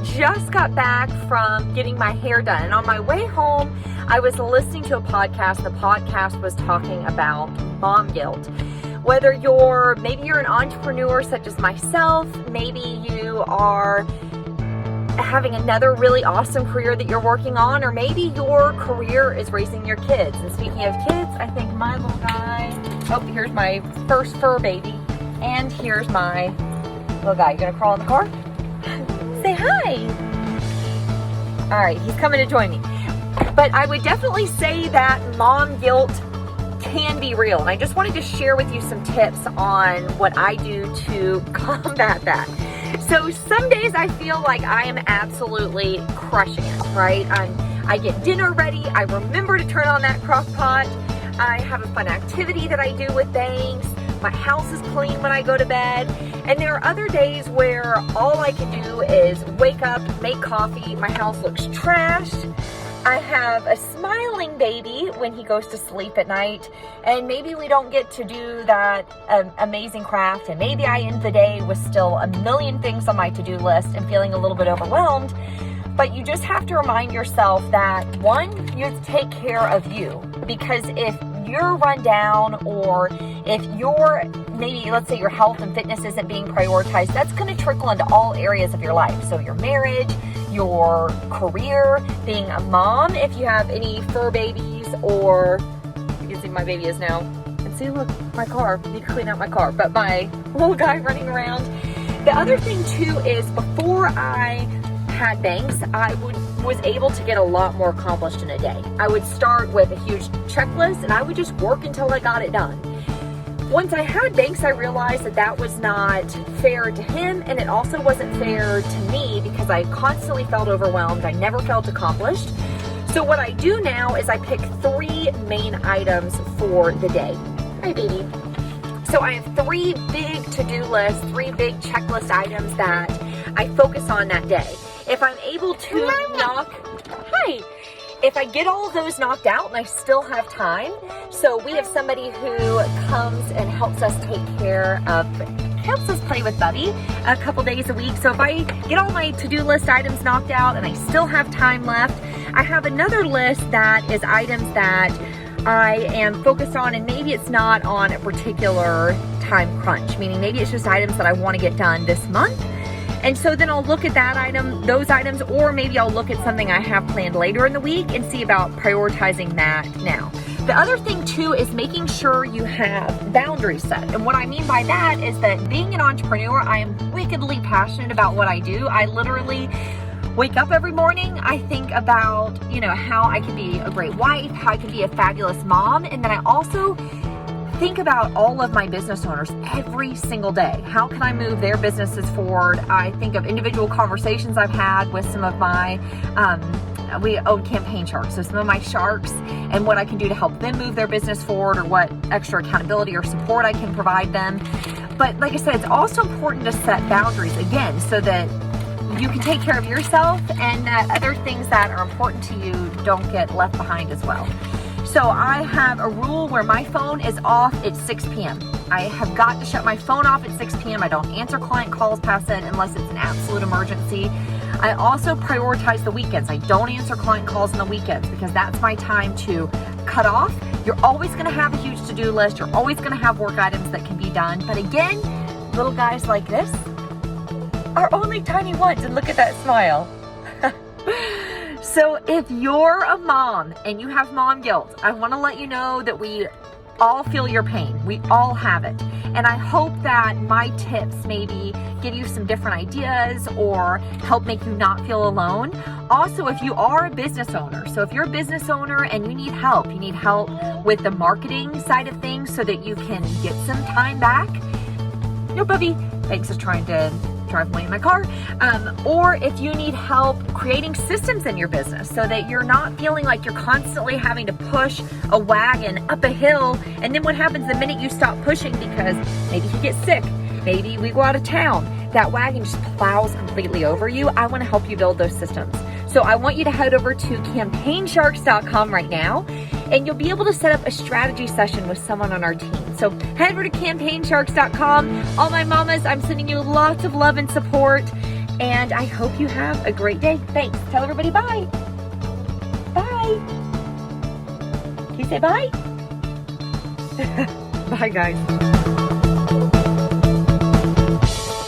just got back from getting my hair done, and on my way home, I was listening to a podcast. The podcast was talking about mom guilt. Whether maybe you're an entrepreneur such as myself, maybe you are having another really awesome career that you're working on, or maybe your career is raising your kids. And speaking of kids, I think my little guy, here's my first fur baby, and here's my little guy. You gonna crawl in the car? Say hi. All right, he's coming to join me. But I would definitely say that mom guilt can be real. And I just wanted to share with you some tips on what I do to combat that. So some days I feel like I am absolutely crushing it, right? I get dinner ready. I remember to turn on that crock pot. I have a fun activity that I do with Banks. My house is clean when I go to bed. And there are other days where all I can do is wake up, make coffee, my house looks trashed. I have a smiling baby when he goes to sleep at night, and maybe we don't get to do that amazing craft, and maybe I end the day with still a million things on my to-do list and feeling a little bit overwhelmed. But you just have to remind yourself that, one, you have to take care of you, because if you're run down, or if let's say your health and fitness isn't being prioritized, that's going to trickle into all areas of your life. So your marriage, your career, being a mom, if you have any fur babies, or you can see my baby is now. And see, look, my car. I need to clean out my car. But my little guy running around. The other thing too is, before I had Banks, I was able to get a lot more accomplished in a day. I would start with a huge checklist, and I would just work until I got it done. Once I had Banks, I realized that was not fair to him, and it also wasn't fair to me, because I constantly felt overwhelmed. I never felt accomplished. So what I do now is I pick 3 main items for the day. Hi, baby. So I have 3 big to-do lists, 3 big checklist items that I focus on that day. If I'm able to if I get all of those knocked out and I still have time, so we have somebody who comes and helps us play with Bubby a couple days a week. So if I get all my to-do list items knocked out and I still have time left, I have another list that is items that I am focused on, and maybe it's not on a particular time crunch, meaning maybe it's just items that I want to get done this month. And so then I'll look at those items, or maybe I'll look at something I have planned later in the week and see about prioritizing that now. The other thing too is making sure you have boundaries set. And what I mean by that is that being an entrepreneur, I am wickedly passionate about what I do. I literally wake up every morning, I think about, how I can be a great wife, how I can be a fabulous mom, and then I also think about all of my business owners every single day. How can I move their businesses forward? I think of individual conversations I've had with some of my, we own Campaign Sharks, so some of my sharks, and what I can do to help them move their business forward, or what extra accountability or support I can provide them. But like I said, it's also important to set boundaries, again, so that you can take care of yourself, and that other things that are important to you don't get left behind as well. So I have a rule where my phone is off at 6 p.m. I have got to shut my phone off at 6 p.m. I don't answer client calls past then unless it's an absolute emergency. I also prioritize the weekends. I don't answer client calls on the weekends, because that's my time to cut off. You're always going to have a huge to-do list. You're always going to have work items that can be done. But again, little guys like this are only tiny ones, and look at that smile. So if you're a mom and you have mom guilt, I want to let you know that we all feel your pain. We all have it. And I hope that my tips maybe give you some different ideas, or help make you not feel alone. Also, if you are a business owner, so if you're a business owner and you need help with the marketing side of things so that you can get some time back. No, Bubby. Banks is trying to drive away in my car. Or if you need help creating systems in your business so that you're not feeling like you're constantly having to push a wagon up a hill, and then what happens the minute you stop pushing, because maybe you get sick, maybe we go out of town, that wagon just plows completely over you. I want to help you build those systems. So I want you to head over to campaignsharks.com right now, and you'll be able to set up a strategy session with someone on our team. So head over to campaignsharks.com. All my mamas, I'm sending you lots of love and support. And I hope you have a great day. Thanks. Tell everybody bye. Bye. Can you say bye? Bye, guys.